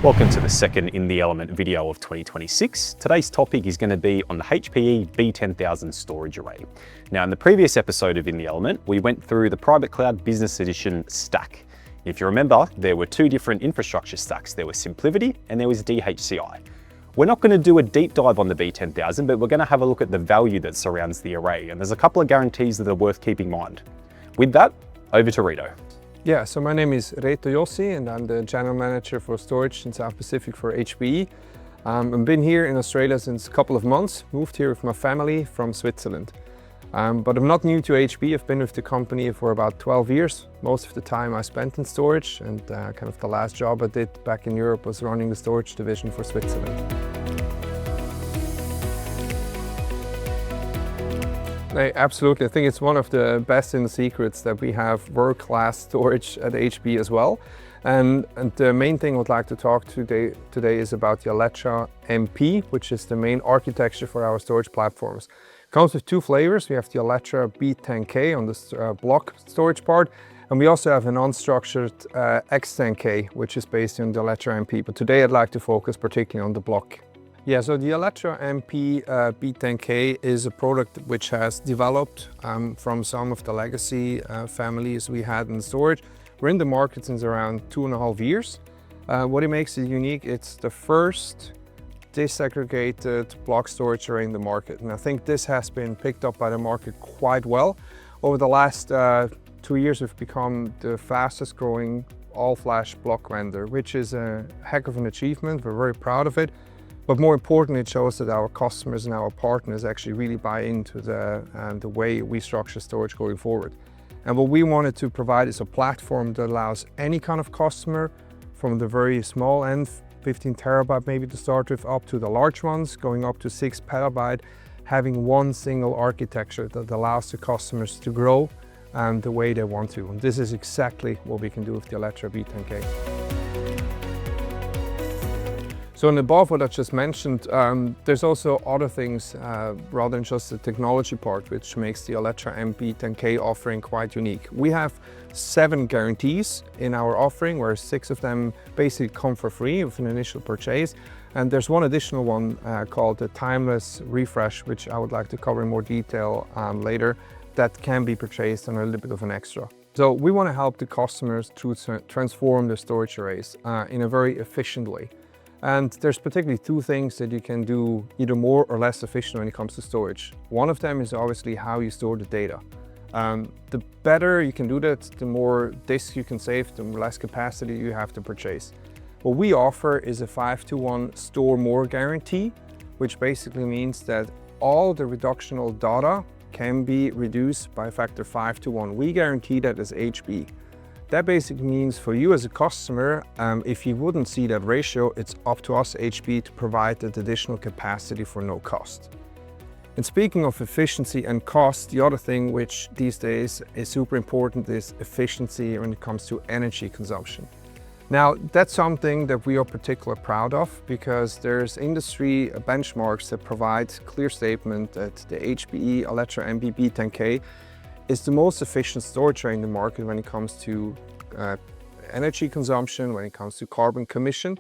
Welcome to the second In the Element video of 2026. Today's topic is going to be on the HPE B10000 storage array. Now, in the previous episode of In the Element, we went through the Private Cloud Business Edition stack. If you remember, there were two different infrastructure stacks. There was SimpliVity and there was DHCI. We're not going to do a deep dive on the B10000, but we're going to have a look at the value that surrounds the array. And there's a couple of guarantees that are worth keeping in mind. With that, over to Reto. Yeah, so my name is Reto Jossi and I'm the General Manager for Storage in South Pacific for HPE. I've been here in Australia since a couple of months, moved here with my family from Switzerland. But I'm not new to HPE, I've been with the company for about 12 years. Most of the time I spent in storage, and kind of the last job I did back in Europe was running the storage division for Switzerland. Absolutely, I think it's one of the best in the secrets that we have world-class storage at HPE as well. And the main thing I'd like to talk today is about the Alletra MP, which is the main architecture for our storage platforms. It comes with two flavors. We have the Alletra B10K on the block storage part, and we also have an unstructured X10K, which is based on the Alletra MP. But today I'd like to focus particularly on the block. Yeah, so the Alletra MP B10K is a product which has developed from some of the legacy families we had in storage. We're in the market since around 2.5 years. What it makes it unique, it's the first disaggregated block storage array in the market. And I think this has been picked up by the market quite well. Over the last 2 years, we've become the fastest growing all-flash block vendor, which is a heck of an achievement. We're very proud of it. But more importantly, it shows that our customers and our partners actually really buy into the way we structure storage going forward. And what we wanted to provide is a platform that allows any kind of customer, from the very small end, 15 terabyte maybe to start with, up to the large ones, going up to 6 petabyte, having one single architecture that allows the customers to grow the way they want to. And this is exactly what we can do with the Alletra B10K. So in above what I just mentioned, there's also other things rather than just the technology part, which makes the Alletra MP10K offering quite unique. We have 7 guarantees in our offering, where 6 of them basically come for free with an initial purchase. And there's one additional one called the Timeless Refresh, which I would like to cover in more detail later, that can be purchased on a little bit of an extra. So we want to help the customers to transform their storage arrays in a very efficient way. And there's particularly 2 things that you can do either more or less efficient when it comes to storage. One of them is obviously how you store the data. The better you can do that, the more disks you can save, the less capacity you have to purchase. What we offer is a 5-to-1 store more guarantee, which basically means that all the reductional data can be reduced by a factor 5-to-1. We guarantee that as HPE. That basically means for you as a customer, if you wouldn't see that ratio, it's up to us, HPE, to provide that additional capacity for no cost. And speaking of efficiency and cost, the other thing which these days is super important is efficiency when it comes to energy consumption. Now, that's something that we are particularly proud of, because there's industry benchmarks that provide clear statement that the HPE Alletra MP B10K is the most efficient storage array in the market when it comes to energy consumption, when it comes to carbon emission.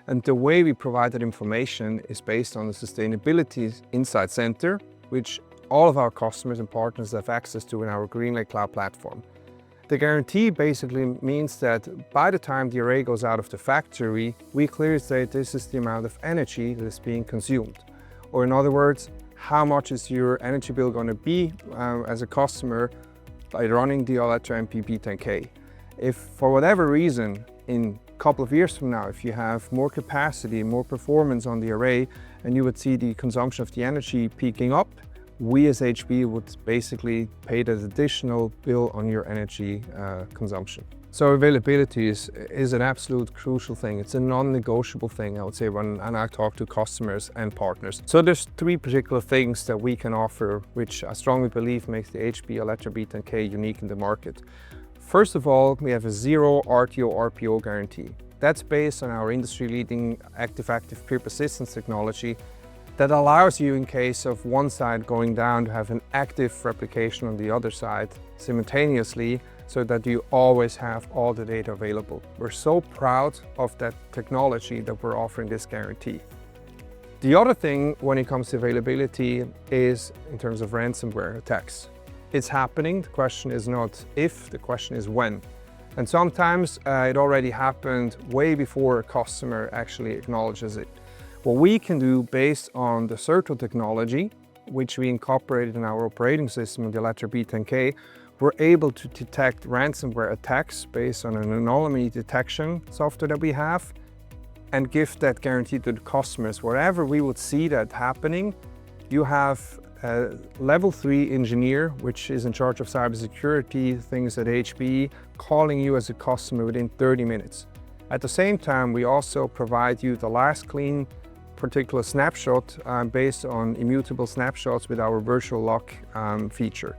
And the way we provide that information is based on the Sustainability Insight Center, which all of our customers and partners have access to in our GreenLake Cloud platform. The guarantee basically means that by the time the array goes out of the factory, we clearly say this is the amount of energy that is being consumed. Or in other words, how much is your energy bill going to be as a customer by running the Alletra MP B10K. If for whatever reason, in a couple of years from now, if you have more capacity, more performance on the array, and you would see the consumption of the energy peaking up, we as HPE would basically pay that additional bill on your energy consumption. So availability is an absolute crucial thing. It's a non-negotiable thing, I would say, when I talk to customers and partners. So there's 3 particular things that we can offer, which I strongly believe makes the HPE Alletra B10K unique in the market. First of all, we have a 0 RTO RPO guarantee. That's based on our industry-leading active peer persistence technology that allows you, in case of one side going down, to have an active replication on the other side simultaneously so that you always have all the data available. We're so proud of that technology that we're offering this guarantee. The other thing when it comes to availability is in terms of ransomware attacks. It's happening. The question is not if, the question is when. And sometimes it already happened way before a customer actually acknowledges it. What we can do based on the Reto technology, which we incorporated in our operating system, the Alletra B10K, we're able to detect ransomware attacks based on an anomaly detection software that we have and give that guarantee to the customers. Wherever we would see that happening, you have a level 3 engineer, which is in charge of cybersecurity things at HPE, calling you as a customer within 30 minutes. At the same time, we also provide you the last clean particular snapshot based on immutable snapshots with our virtual lock feature.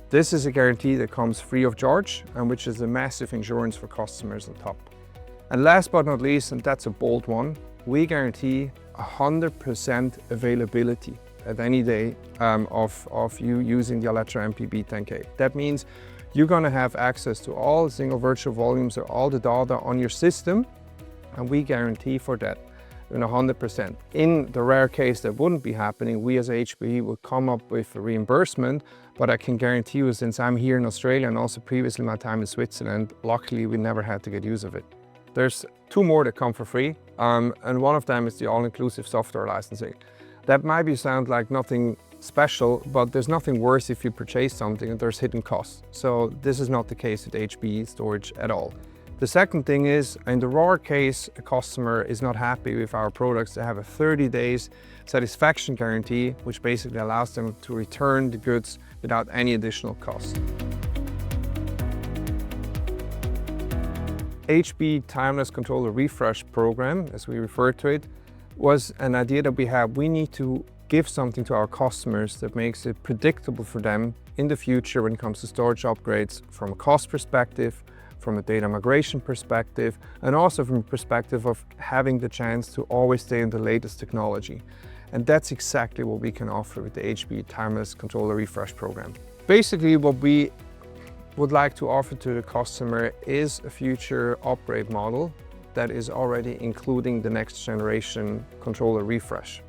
This is a guarantee that comes free of charge and which is a massive insurance for customers on top. And last but not least, and that's a bold one, we guarantee 100% availability at any day of you using the Alletra MP B10K. That means you're going to have access to all single virtual volumes or all the data on your system, and we guarantee for that 100%. In the rare case that wouldn't be happening, we as HPE would come up with a reimbursement, but I can guarantee you, since I'm here in Australia and also previously my time in Switzerland, luckily we never had to get use of it. There's 2 more that come for free, and one of them is the all-inclusive software licensing. That might sound like nothing special, but there's nothing worse if you purchase something and there's hidden costs. So this is not the case with HPE storage at all. The second thing is, in the rare case a customer is not happy with our products, they have a 30 days satisfaction guarantee, which basically allows them to return the goods without any additional cost. HPE Timeless Controller Refresh program, as we refer to it, was an idea that we had. We need to give something to our customers that makes it predictable for them in the future when it comes to storage upgrades from a cost perspective, from a data migration perspective, and also from a perspective of having the chance to always stay in the latest technology. And that's exactly what we can offer with the HPE Timeless Controller Refresh program. Basically, what we would like to offer to the customer is a future upgrade model that is already including the next generation controller refresh.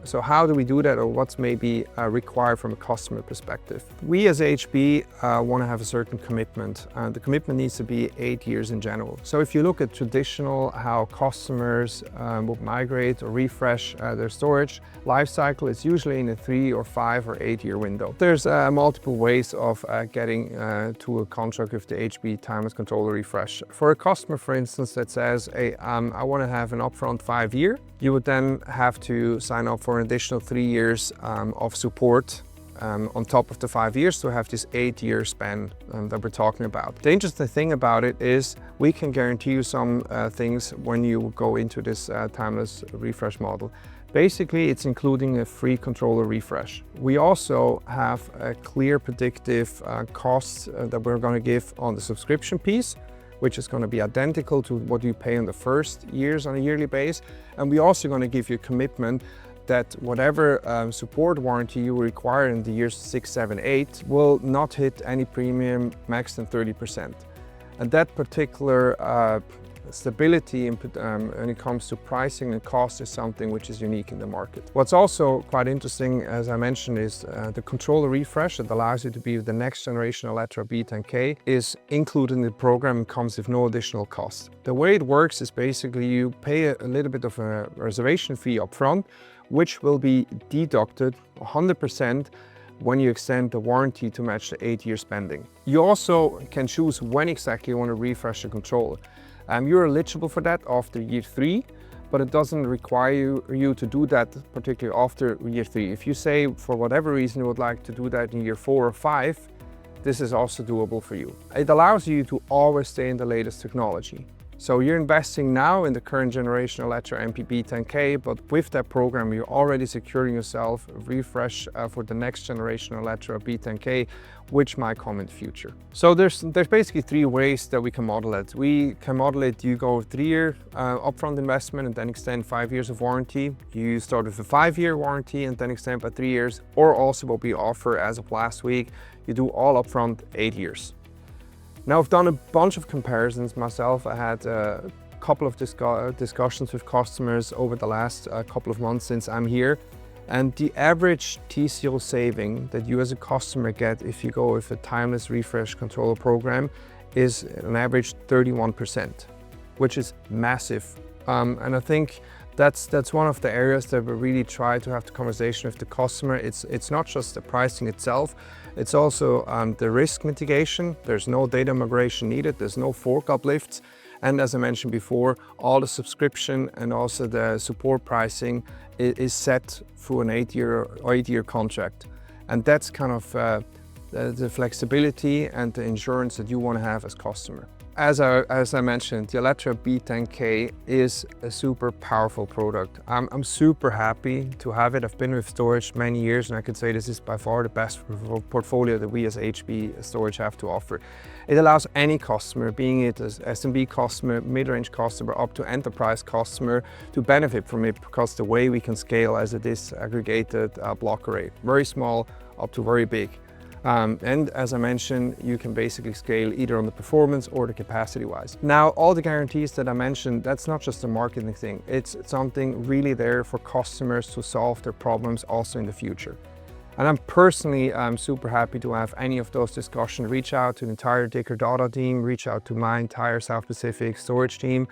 So how do we do that, or what's maybe required from a customer perspective? We as HPE want to have a certain commitment. The commitment needs to be 8 years in general. So if you look at traditional how customers would migrate or refresh their storage life cycle, it's usually in a 3 or 5 or 8 year window. There's multiple ways of getting to a contract with the HPE Timeless Controller Refresh. For a customer, for instance, that says, hey, I want to have an upfront 5 year, you would then have to sign up for an additional 3 years of support on top of the 5 years to have this 8 year span that we're talking about. The interesting thing about it is we can guarantee you some things when you go into this timeless refresh model. Basically, it's including a free controller refresh. We also have a clear predictive cost that we're going to give on the subscription piece, which is going to be identical to what you pay in the first years on a yearly base. And we're also going to give you a commitment that whatever support warranty you require in the years 6, 7, 8 will not hit any premium max than 30%. And that particular stability when it comes to pricing and cost is something which is unique in the market. What's also quite interesting, as I mentioned, is the controller refresh that allows you to be with the next generation Alletra B10K is included in the program and comes with no additional cost. The way it works is basically you pay a little bit of a reservation fee up front, which will be deducted 100% when you extend the warranty to match the 8 year spending. You also can choose when exactly you want to refresh the controller. You're eligible for that after year 3, but it doesn't require you to do that particularly after year 3. If you say for whatever reason you would like to do that in year 4 or 5, this is also doable for you. It allows you to always stay in the latest technology. So you're investing now in the current generation Alletra MP B10K, but with that program you're already securing yourself a refresh for the next generation Alletra B10K, which might come in the future. So there's basically 3 ways that we can model it. We can model it, you go 3 year upfront investment and then extend 5 years of warranty. You start with a 5 year warranty and then extend by 3 years, or also what we offer as of last week, you do all upfront 8 years. Now, I've done a bunch of comparisons myself. I had a couple of discussions with customers over the last couple of months since I'm here. And the average TCO saving that you as a customer get if you go with a timeless refresh controller program is an average 31%, which is massive. And I think that's one of the areas that we really try to have the conversation with the customer. It's not just the pricing itself, it's also the risk mitigation. There's no data migration needed, there's no fork uplifts. And as I mentioned before, all the subscription and also the support pricing is set through an 8-year contract. And that's kind of the flexibility and the insurance that you want to have as customer. As I mentioned, the Alletra B10K is a super powerful product. I'm super happy to have it. I've been with storage many years, and I could say this is by far the best portfolio that we as HPE Storage have to offer. It allows any customer, being it as SMB customer, mid-range customer, up to enterprise customer, to benefit from it, because the way we can scale as a disaggregated block array, very small up to very big. And as I mentioned, you can basically scale either on the performance or the capacity wise. Now, all the guarantees that I mentioned, that's not just a marketing thing. It's something really there for customers to solve their problems also in the future. And I'm super happy to have any of those discussions. Reach out to the entire Dicker Data team, reach out to my entire South Pacific storage team.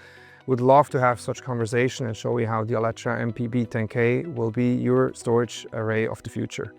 Would love to have such conversation and show you how the Alletra MP B10K will be your storage array of the future.